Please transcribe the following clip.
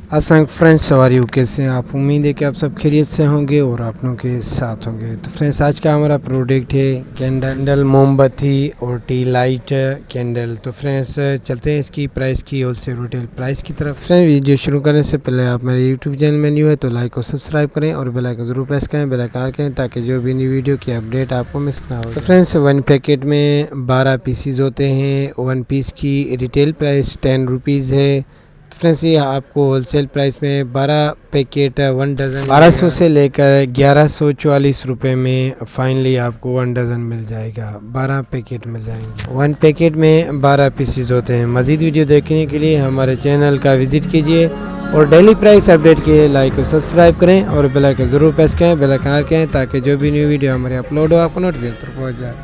अस्सलाम फ्रेंड्स, सवारी कैसे हैं आप। उम्मीद है कि आप सब खैरियत से होंगे और अपनों के साथ होंगे। तो फ्रेंड्स, आज का हमारा प्रोडक्ट है कैंडल, मोमबत्ती और टी लाइट कैंडल। तो फ्रेंड्स, चलते हैं इसकी प्राइस की होलसेल रिटेल प्राइस की तरफ। फ्रेंड्स, वीडियो शुरू करने से पहले आप मेरे यूट्यूब चैनल में न्यू है तो लाइक और सब्सक्राइब करें और बेल आइकन जरूर प्रेस करें, बेल आइकन करें ताकि जो भी न्यू वीडियो की अपडेट आपको मिस ना हो। तो फ्रेंड्स, 1 पैकेट में 12 पीसीज होते हैं। 1 पीस की रिटेल प्राइस 10 रुपीज़ है। फ्रेंड्स, ये आपको होलसेल प्राइस में 12 पैकेट 1 डज़न 1200 से लेकर 1144 रुपये में फाइनली आपको 1 डज़न मिल जाएगा। 12 पैकेट मिल जाएंगे। 1 पैकेट में 12 पीसीज होते हैं। मज़ीद वीडियो देखने के लिए हमारे चैनल का विज़िट कीजिए और डेली प्राइस अपडेट के लिए लाइक और सब्सक्राइब करें और बेल आइकन ज़रूर प्रेस करें, बेल आइकन करें ताकि जो भी न्यू वीडियो हमारे अपलोड हो आपको नोटिफिकेशन पहुँच जाए।